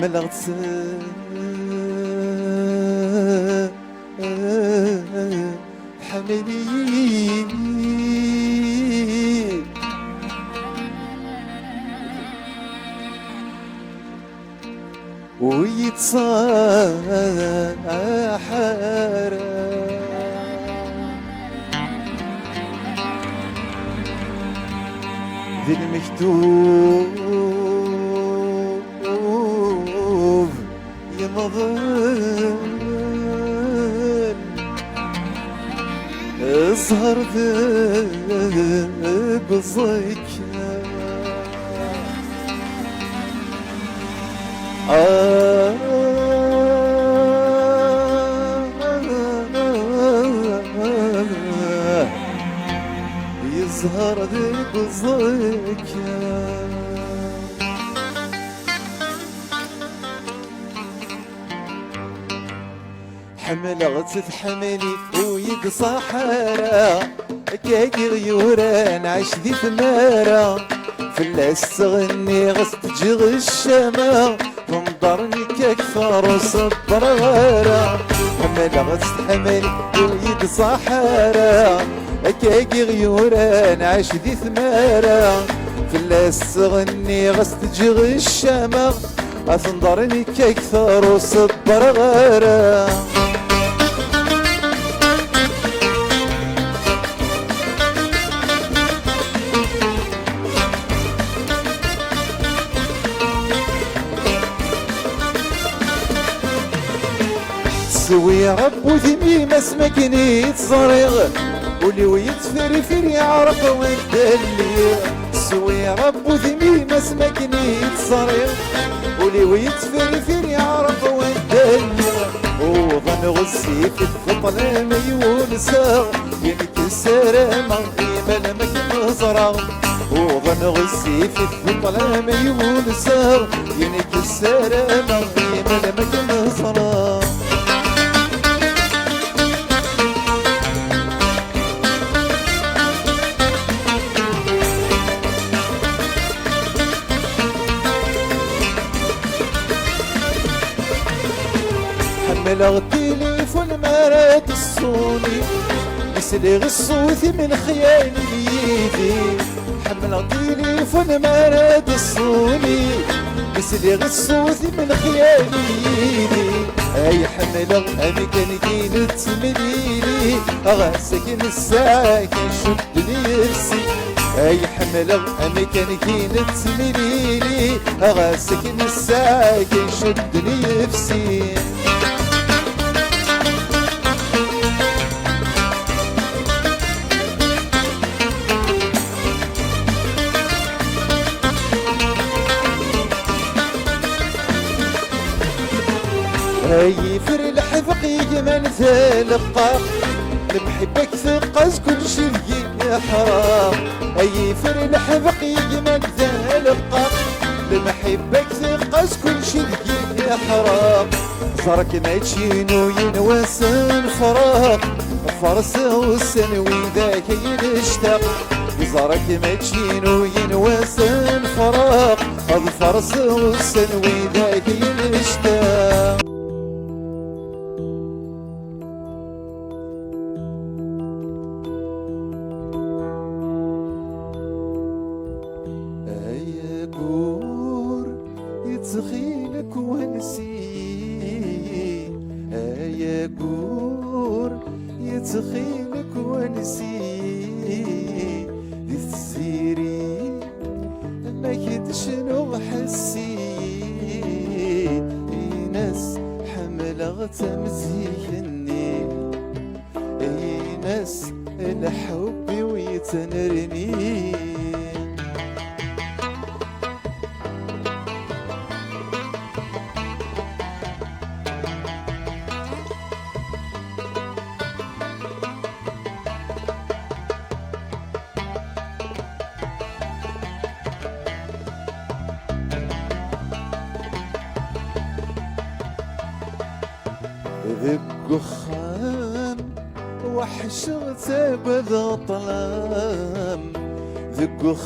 حملت حملي ويتصاحر ذي المكتوب ينظر اظهر بظيك يظهر بظيك حملت تحملي ويقصى حارة كاكي غيوران عاش ذي ثمارة فلاس تغني غس تجغ الشما تنظرني كاكثر وصبر غارة حملت تحملي ويقصى حارة كاكي غيوران عاش ذي ثمارة فلاس تغني غس تجغ الشما تنظرني كاكثر وصبر غارة سوي رب وثمي ما اسمكني تصريغ ولي ويتفرفر يعرف وين دلي سوي رب وثمي ما اسمكني تصريغ ولي ويتفرفر يعرف وين دلي وظن غسي في الظلام يونسا ينكسر مغيب لمك نظرة وظن غسي في الظلام يونسا ينكسر مغيب لمك نظرة حمل التليفون مرات الصوني يسلغ الصوت من خيال بيدي حمل التليفون مرات الصوني يسلغ الصوت من خيال بيدي اي حمل امكان كين تمليلي غاسكن الساعة كنشدني نفسي اي حمل امكان كين تمليلي غاسكن الساعة كنشدني نفسي هاي فر الحفق يجمل ثلقا المحبك ثقز كل شي يا حرام هاي فر الحفق يجمل ثلقا المحبك ثقز كل شي يا حرام زرك ما تشينو ينواسن فراق فرس والسنوي ذاك ينشتاق زرك ما تشينو ينواسن فراق الفرس والسنوي ذاك ينشتاق يتخيلك ونسي يا كور يتخيلك ونسي تسيري ما كدشنو حسي ناس حملة تمزيكني ناس الحب ويتنرني ذق وحشرته بالظلام ذق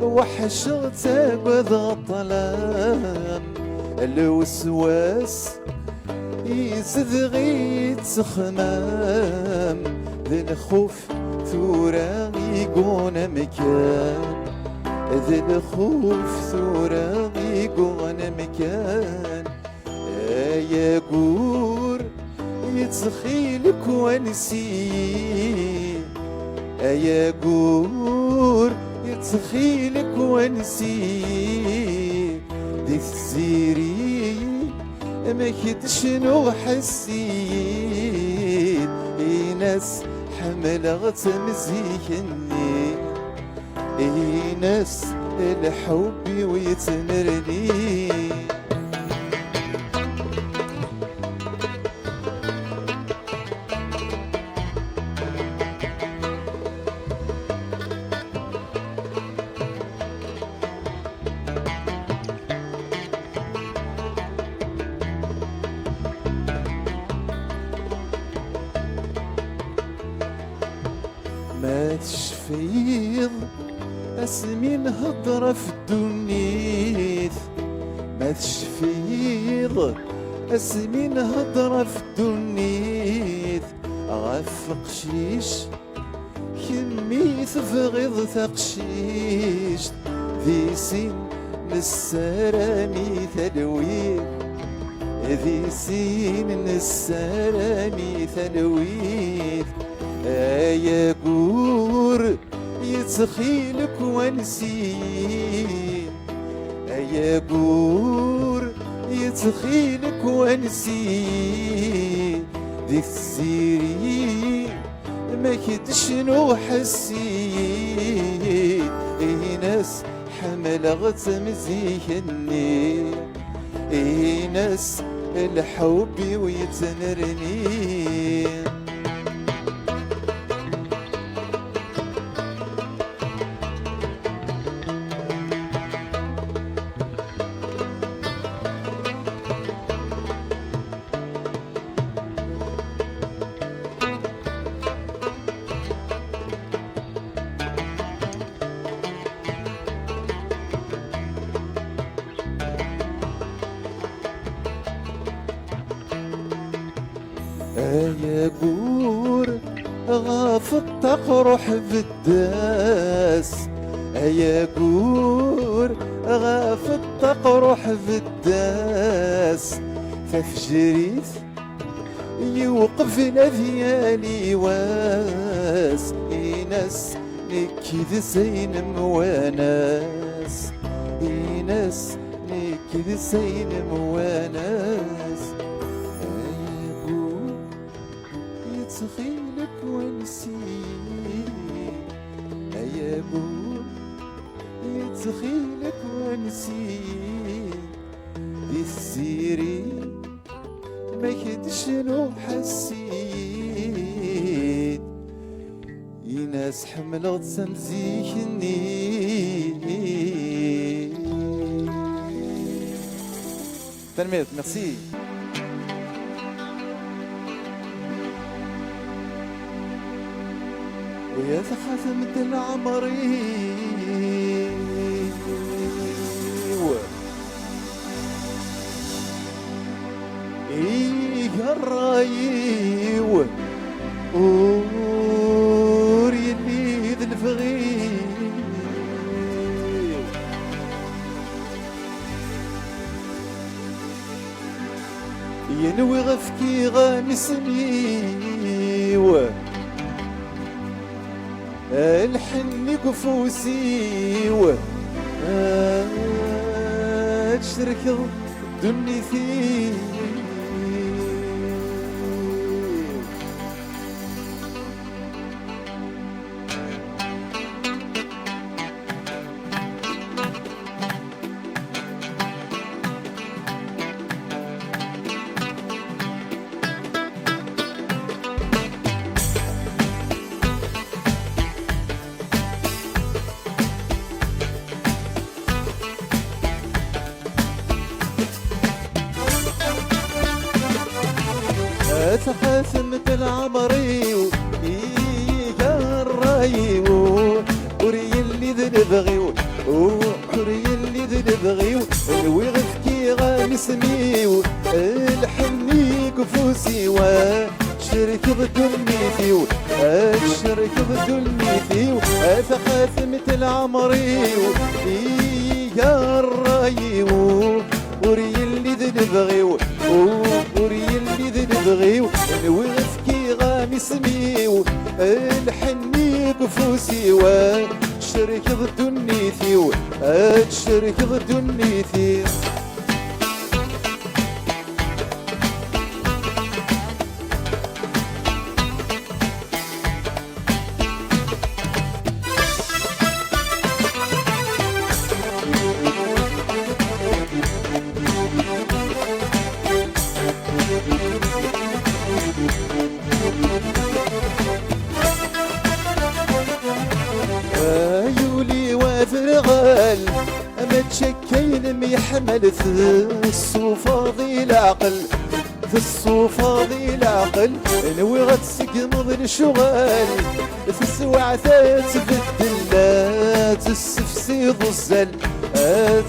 وحشغتك وضغطلان الوسواس يزد غيت خمام ذي الخوف ثورة يقون مكان ذي الخوف ثورة يقون مكان يا قور يتخيلك ونسي يا قور يتخيلك ونسي دي الزيري ما كنت شنو حسيت ناس حملغت مزيكني ناس الحب ويتمرني ما تشفيض اسمين هضرة في الدنيث ما تشفيض اسمين هضرة في الدنيث غف قشيش كمي تفغض تقشيش ذي سين السرامي ثلويث ذي سين السرامي ثلويث يا قور يتخيلك ونسي يا قور يتخيلك ونسي ذي السيري ما كدشنو حسيت ناس حملغت مزيكني ناس الحب ويتنرني يا قور غافت تقرح بالداس يا قور غافت تقرح بالداس ففجريت يوقف لذيالي واس ناس نكد زين مواناس ناس نكد زين مواناس تخيلك ونسي يا بور يتخيلك ونسي دي السيري ما كدشنو حسيت ناس حملت سمزيكني تنميت ميرسي يا خاتمة العمري الرايو وريني ذا الفغير ينوي غفكي غامسني الحني قفوسي تشترك دني فيه خاتمة العمري يا الراي وري اللي ذنبغي وحري اللي نبغيو نوي غفكي غنسميو الحني كفوسي شرك ضدنيثيو الشرك ضدنيثيو ثقافة العمريو يا الرايو وري اللي نبغيو وري اللي نبغيو نوي غفكي غنسميو الحني كفوسي الشرك ضدنيثيو الشرك ضدنيثيو يولي وافرغال اما تشكين ميحمل في الصوفاضي العقل في الصوفاضي العقل نوي غتسقمض الشغال في السوعة تبدل لا تسفسيض الزل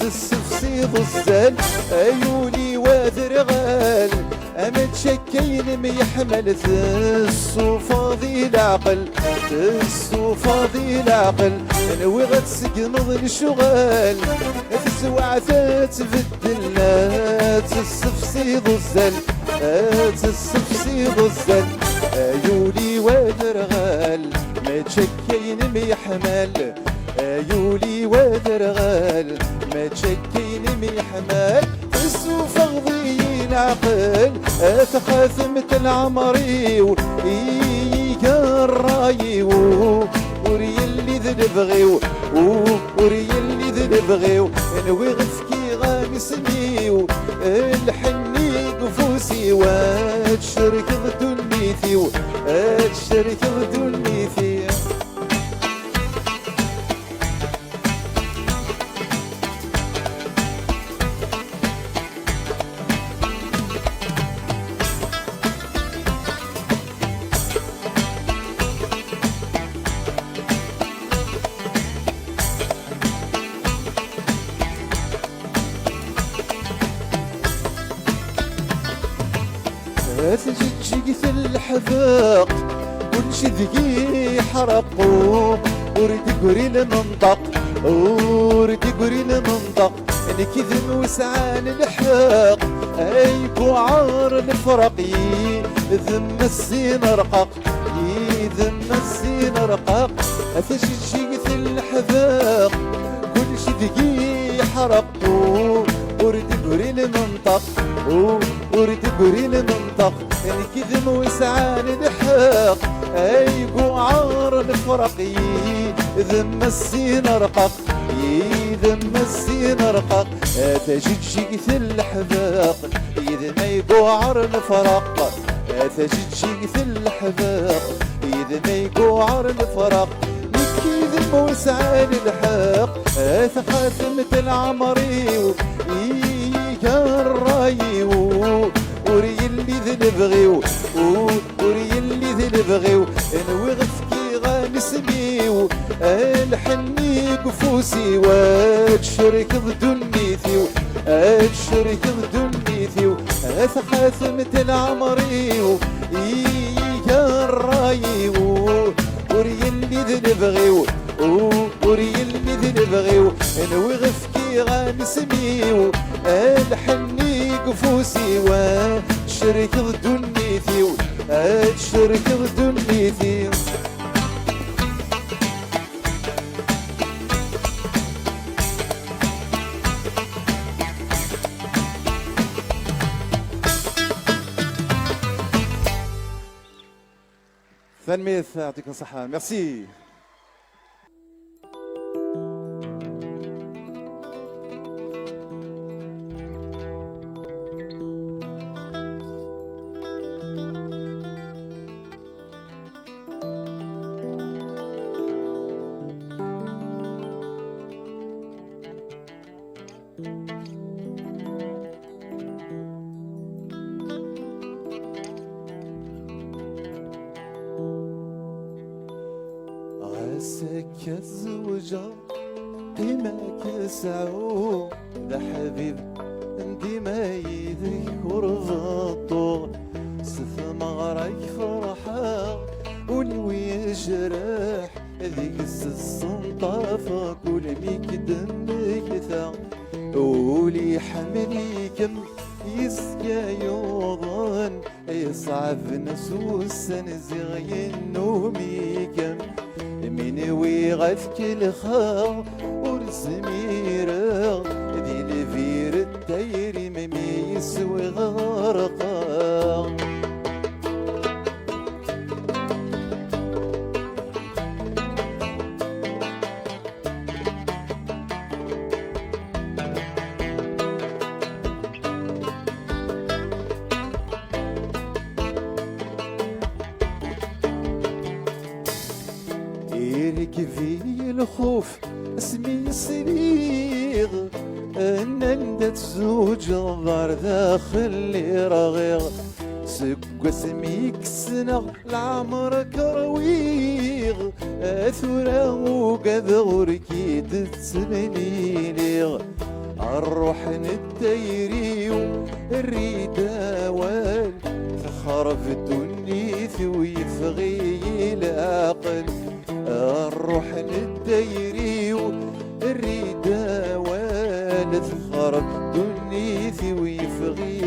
تسفسيض الزل يولي وافرغال اما تشكين ميحمل في الصوفاضي العقل في الصوفاضي العقل نوي غتسقمض الشغال في السوعة تبدل لا تسفسيض الزل تسفسيض الزل يولي ودرغال ما تشكين ميحمل يولي ودرغال ما تشكين ميحمل الصوفاضي العقل ثقافة العمري يا الرايو وري اللي نبغيو وري اللي نبغيو نوي غفكي غنسميو الحني قفوسي والشرك ضدنيثيو الشرك ضدنيثيو تجي في الحذاق كل ذقي حرقو ورد قري المنطق ورد قري المنطق كذب وسعان الحاق اي بوعار الفرقي ذم السين رقق ذم السين رقق تجي في الحذاق كل ذقي حرقو ورد قري المنطق ورد قري المنطق كذب وسعان الحاق اي قعار الفرقي ذم السين رقق ذم السين رقق تجد شيث الحذاق إذا ما يقعر الفرق تجد شيث الحذاق إذا ما يقعر الفرق كذب وسعان الحاق ثقافة العمري يا الرايو وري اللي نبغيو وري اللي نبغيو نوي غفكي غنسميو الحني قفوسي والشرك ضدنيثيو الشرك ضدنيثيو ثقافة العمري يا الرايو وري اللي نبغيو وري اللي نبغيو نوي غفكي غنسميو الحني قفوسي والشرك ضدنيثيو الشرك ضدنيثيو ثانميث يعطيكم الصحة ميرسي. عساك الزوجة قيمة كسعو ذا حبيب ديما يذكر بالطول ستمغرك فرحة ولوي جراح ذيك السنطافة كل ميك دمك ثا ولي حمليكم يسكى يوضن يصعب نسوس نزغي نوميكم من ويغث كل خاو ورسميرا ذي الفير التير مميس وغرقا يركفي الخوف اسمي سريغ ان تزوج الدار داخل لي رغيغ سكو سميك سنة العمر كرويغ اثورا وقذوركي تتسمني ليغ الروح نتيريو الريدة وال تخرف الدنيث ويفغي العقل الروح نديريو الريدة والد خرب دنيثي ويفغي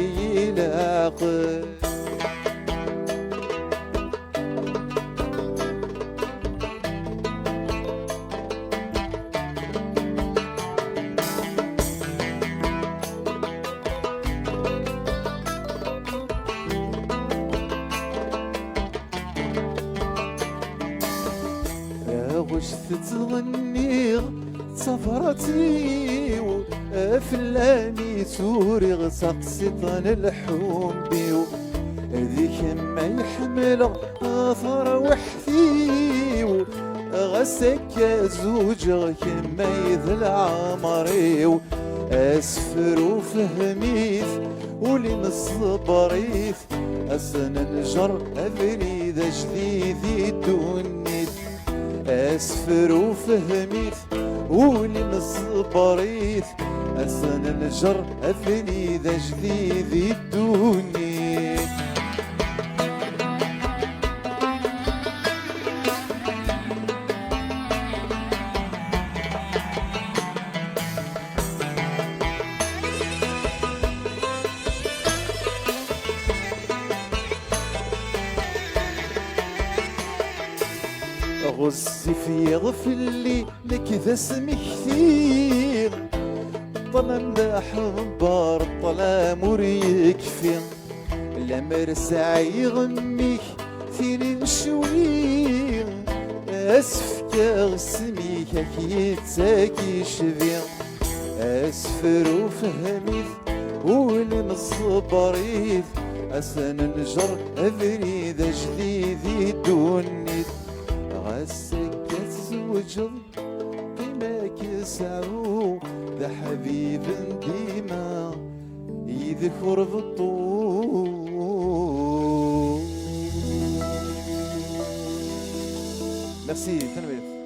العقل وش تتغني سفرتي وفلاني سوري سقسطن الحوم بيو ذيك ما يحمل اثر وحثي غسك زوج كما يذل عمري اسفر وفهميث ولي مصبريث اسننجر ابني ذا جديدي دونيت اسفر وفهميت ولي مصبريت اسننجر ابني ذا جديدي دونيت غزي في غفلي لك ذا اسمي كثير طلم ذا حبار طلام وريكفي الامر ساعي يغميك ثين شوي اسفك غسميك اكيد ساكي شبي اسفر وفهميت ولمصبريت اسننجر ابني ذا جديدي دونيت غسك تزوج قيمة كسعو ذا حبيب ديما يذكر بالطول. ميرسي تنوير.